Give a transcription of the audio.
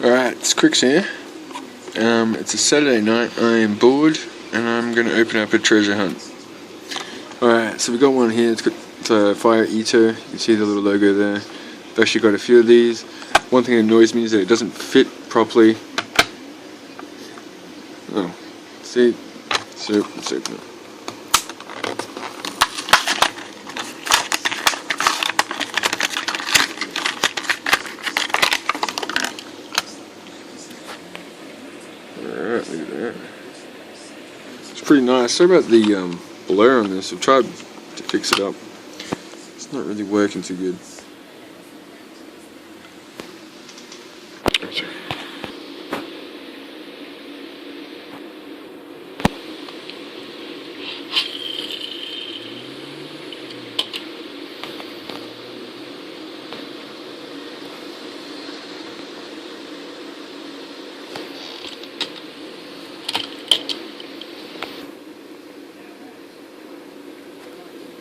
Alright, it's Crix here. It's a Saturday night, I am bored, and I'm going to open up a treasure hunt. Alright, so we've got one here, it's got a fire eater, you can see the little logo there. I've actually got a few of these. One thing that annoys me is that it doesn't fit properly. Oh, see? So, let's open it. Alright, look at that. It's pretty nice. Sorry about the blur on this. I've tried to fix it up. It's not really working too good.